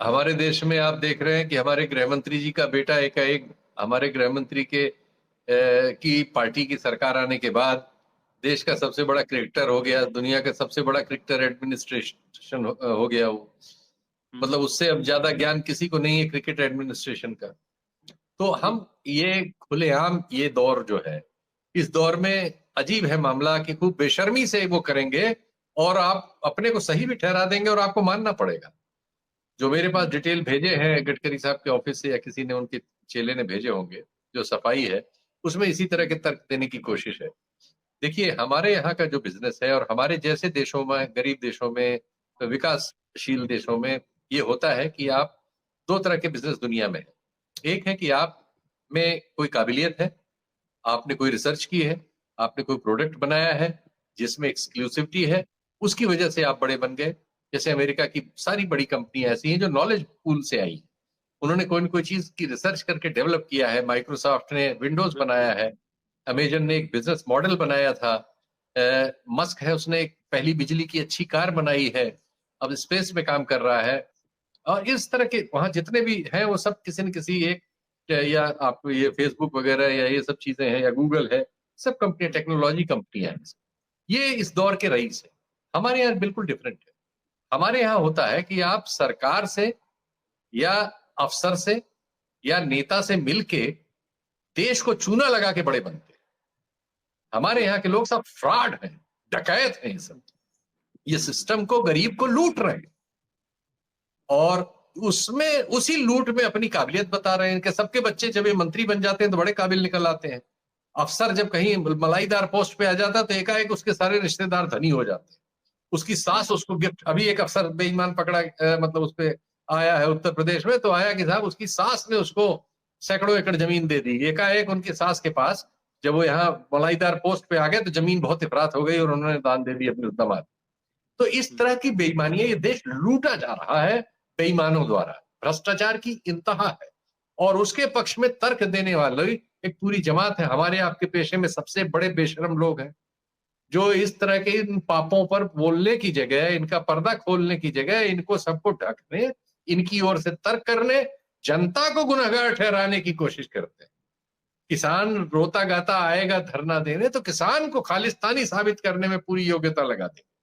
हमारे देश में आप देख रहे हैं कि हमारे गृह मंत्री जी का बेटा एकाएक हमारे गृह मंत्री की पार्टी की सरकार आने के बाद देश का सबसे बड़ा क्रिकेटर हो गया, दुनिया का सबसे बड़ा क्रिकेटर एडमिनिस्ट्रेशन हो गया वो। हुँ, मतलब उससे अब ज्यादा ज्ञान किसी को नहीं है क्रिकेट एडमिनिस्ट्रेशन का। तो जी। हम ये खुलेआम ये दौर जो है, इस दौर में अजीब है मामला कि खूब बेशर्मी से वो करेंगे और आप अपने को सही भी ठहरा देंगे और आपको मानना पड़ेगा। जो मेरे पास हुँ, डिटेल भेजे हैं गडकरी साहब के ऑफिस से या किसी ने उनके चेले ने भेजे होंगे, जो सफाई है, उसमें इसी तरह हुँ, के तर्क देने की कोशिश है। देखिए, हमारे यहाँ का जो बिज़नेस है और हमारे जैसे देशों में, गरीब देशों में, विकासशील देशों में ये होता है कि आप 2 तरह के बिज़नेस दुनिया में है। एक है कि आप में कोई काबिलियत है, आपने कोई रिसर्च की है, आपने कोई प्रोडक्ट बनाया है, जिसमें एक्सक्लूसिविटी है, उसकी वजह से आप बड़े बन गए। जैसे अमेरिका की सारी बड़ी कंपनियाँ ऐसी हैं जो नॉलेज पूल से आई हैं। उन्होंने कोई न कोई चीज़ की रिसर्च करके डेवलप किया है, माइक्रोसॉफ्ट ने विंडोज़ बिल्कुल। बनाया है, अमेज़न ने एक बिज़नेस मॉडल बनाया था, मस्क है उसने एक पहली बिजली की अच्छी कार बनाई है, अब स्पेस में काम कर रहा है। और इस तरह के वहाँ जितने भी हैं वो सब किसी न किसी एक या आप ये फ़ेसबुक वगैरह या ये सब चीज़ें हैं या गूगल है, सब कंपनियाँ हुँ, टेक्नोलॉजी कंपनियाँ हैं। ये इस दौर के रईस हैं। हमारे यहाँ बिल्कुल डिफरेंट है। हमारे यहाँ होता है कि आप सरकार से या अफ़सर से या नेता से मिलके देश को चूना लगा के बड़े बनते हैं। हमारे जी। यहाँ के लोग सब फ्रॉड हैं, डकैत हैं ये सब। ये सिस्टम को गरीब को लूट रहे हैं। और उसमें उसी लूट में अपनी काबिलियत बता रहे हैं कि सबके बच्चे जब ये मंत्री बन जाते हैं तो बड़े काबिल निकल आते हैं। अफसर जब कहीं मलाईदार पोस्ट पे आ जाता है तो एकाएक उसके सारे रिश्तेदार धनी हो जाते हैं। उसकी हुँ, सास उसको गिफ्ट अभी एक अफसर बेईमान पकड़ा मतलब उस पे आया है उत्तर प्रदेश में तो आया कि साहब उसकी सास ने उसको सैकड़ों एकड़ जमीन दे दी। एकाएक उनकी सास के पास जब वो यहाँ मलाईदार पोस्ट पे आ गए तो जमीन बहुत इफरात हो गई और उन्होंने दान दे दी अपने दामाद। तो इस हुँ, तरह की बेईमानियां ये देश लूटा जा रहा है बेईमानों द्वारा। भ्रष्टाचार की इंतहा है और उसके पक्ष में तर्क देने वाली एक पूरी जमात है। हमारे आपके पेशे में सबसे बड़े बेशरम लोग हैं जो इस तरह के इन पापों पर बोलने की जगह, इनका पर्दा खोलने की जगह, इनको सबको ढकने, इनकी ओर से तर्क करने, जनता को गुनहगार ठहराने की कोशिश करते हैं। किसान रोता गाता आएगा धरना देने तो किसान को खालिस्तानी साबित करने में पूरी योग्यता लगा देंगे।